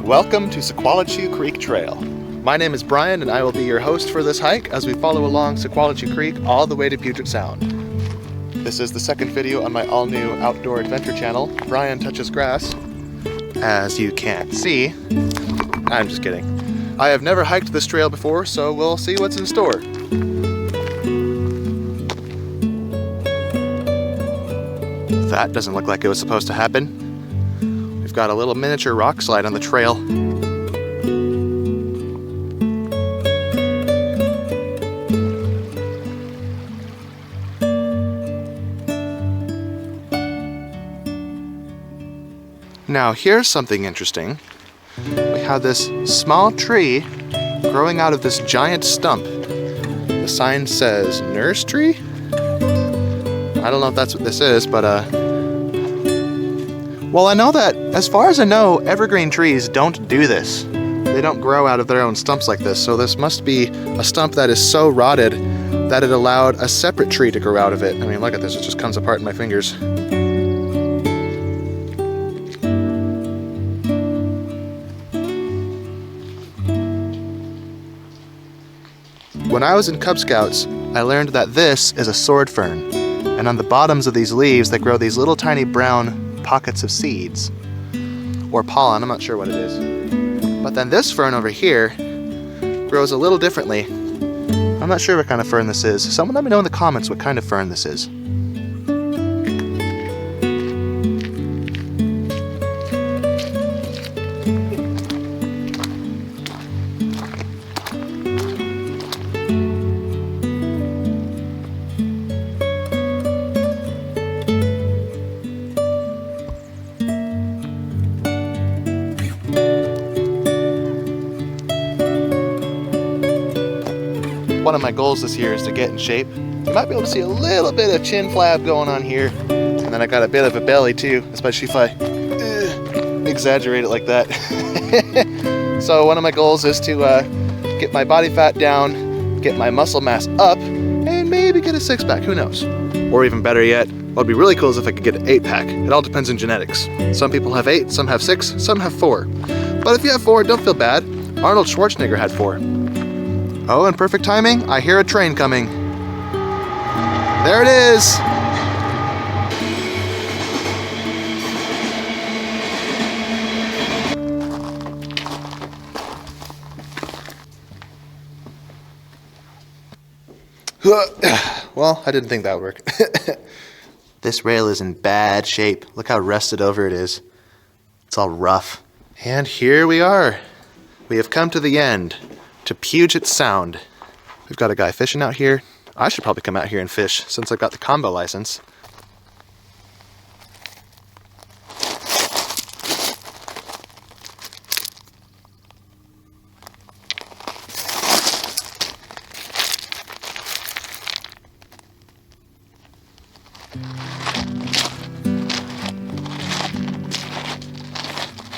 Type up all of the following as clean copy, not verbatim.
Welcome to Sequalitchew Creek Trail. My name is Bryan and I will be your host for this hike as we follow along Sequalitchew Creek all the way to Puget Sound. This is the second video on my all-new outdoor adventure channel, Bryan Touches Grass. As you can't see, I'm just kidding. I have never hiked this trail before, so we'll see what's in store. That doesn't look like it was supposed to happen. We've got a little miniature rock slide on the trail. Now here's something interesting. We have this small tree growing out of this giant stump. The sign says nurse tree? I don't know if that's what this is, but well, I know that, as far as I know, evergreen trees don't do this. They don't grow out of their own stumps like this, so this must be a stump that is so rotted that it allowed a separate tree to grow out of it. I mean, look at this, it just comes apart in my fingers. When I was in Cub Scouts, I learned that this is a sword fern, and on the bottoms of these leaves they grow these little tiny brown pockets of seeds, or pollen, I'm not sure what it is. But then this fern over here grows a little differently. I'm not sure what kind of fern this is. Someone let me know in the comments what kind of fern this is. One of my goals this year is to get in shape. You might be able to see a little bit of chin flab going on here, and then I got a bit of a belly too, especially if I exaggerate it like that. So one of my goals is to get my body fat down, get my muscle mass up, and maybe get a six-pack, who knows? Or even better yet, what would be really cool is if I could get an 8-pack. It all depends on genetics. Some people have 8, some have 6, some have 4. But if you have 4, don't feel bad. Arnold Schwarzenegger had 4. Oh, and perfect timing, I hear a train coming. There it is! Well, I didn't think that would work. This rail is in bad shape. Look how rusted over it is. It's all rough. And here we are. We have come to the end. To Puget Sound. We've got a guy fishing out here. I should probably come out here and fish since I've got the combo license.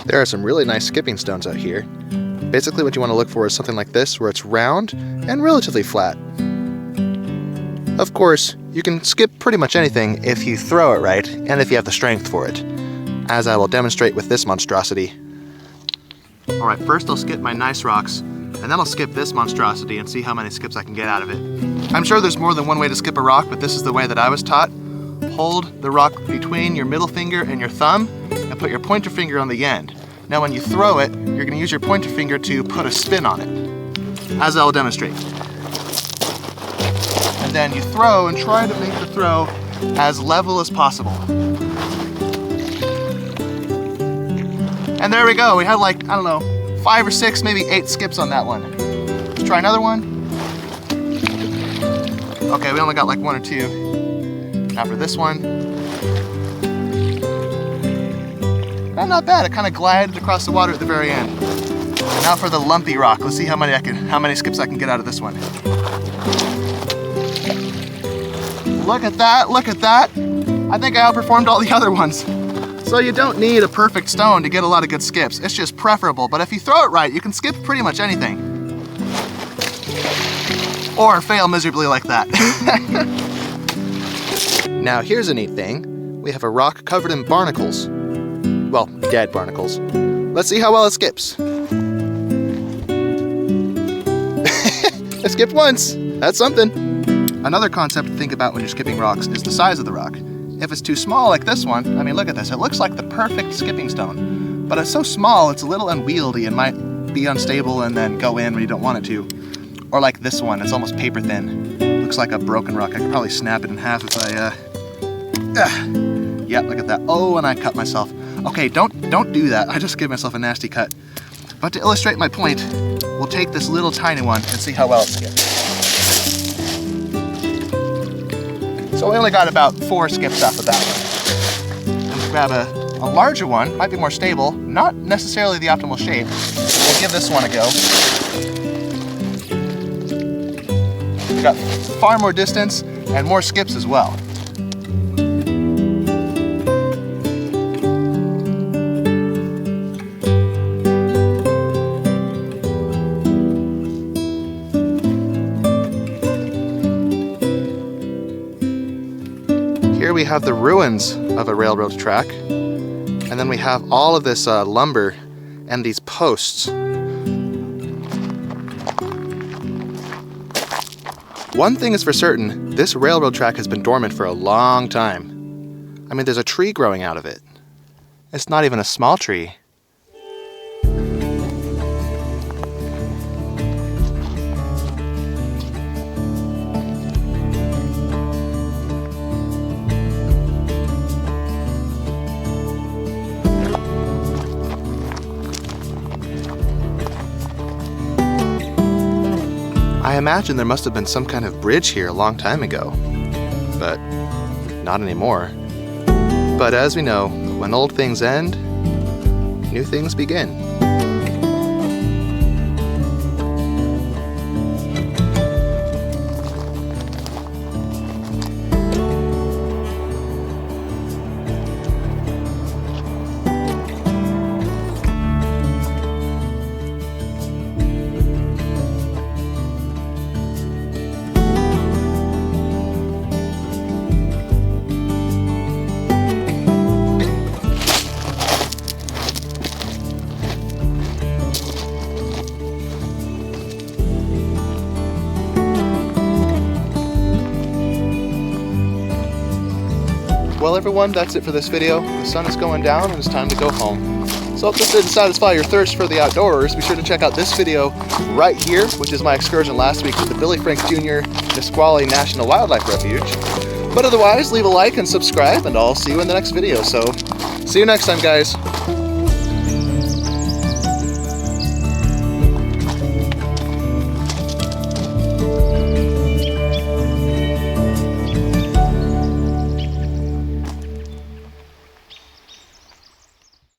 There are some really nice skipping stones out here. Basically what you want to look for is something like this, where it's round and relatively flat. Of course, you can skip pretty much anything if you throw it right, and if you have the strength for it, as I will demonstrate with this monstrosity. Alright, first I'll skip my nice rocks, and then I'll skip this monstrosity and see how many skips I can get out of it. I'm sure there's more than one way to skip a rock, but this is the way that I was taught. Hold the rock between your middle finger and your thumb, and put your pointer finger on the end. Now when you throw it, you're going to use your pointer finger to put a spin on it, as I will demonstrate. And then you throw and try to make the throw as level as possible. And there we go, we had like, I don't know, 5 or 6, maybe 8 skips on that one. Let's try another one. Okay, we only got like 1 or 2. Now for this one. Not bad, it kind of glided across the water at the very end. And now for the lumpy rock. Let's see how many skips I can get out of this one. Look at that, look at that. I think I outperformed all the other ones. So you don't need a perfect stone to get a lot of good skips. It's just preferable, but if you throw it right, you can skip pretty much anything. Or fail miserably like that. Now here's a neat thing. We have a rock covered in barnacles. Well, dead barnacles. Let's see how well it skips. It skipped once. That's something. Another concept to think about when you're skipping rocks is the size of the rock. If it's too small like this one, I mean, look at this. It looks like the perfect skipping stone, but it's so small it's a little unwieldy and might be unstable and then go in when you don't want it to. Or like this one, it's almost paper thin. Looks like a broken rock. I could probably snap it in half if I, yeah, look at that. Oh, and I cut myself. Okay, don't do that. I just gave myself a nasty cut. But to illustrate my point, we'll take this little tiny one and see how well it skips. So I only got about 4 skips off of that one. I'm gonna grab a larger one, might be more stable, not necessarily the optimal shape. We'll give this one a go. We've got far more distance and more skips as well. Here we have the ruins of a railroad track, and then we have all of this lumber and these posts. One thing is for certain, this railroad track has been dormant for a long time. I mean, there's a tree growing out of it. It's not even a small tree. I imagine there must have been some kind of bridge here a long time ago, but not anymore. But as we know, when old things end, new things begin. Well everyone, that's it for this video. The sun is going down and it's time to go home. So if this didn't satisfy your thirst for the outdoors, be sure to check out this video right here, which is my excursion last week to the Billy Frank Jr. Nisqually National Wildlife Refuge. But otherwise, leave a like and subscribe, and I'll see you in the next video. So, see you next time, guys.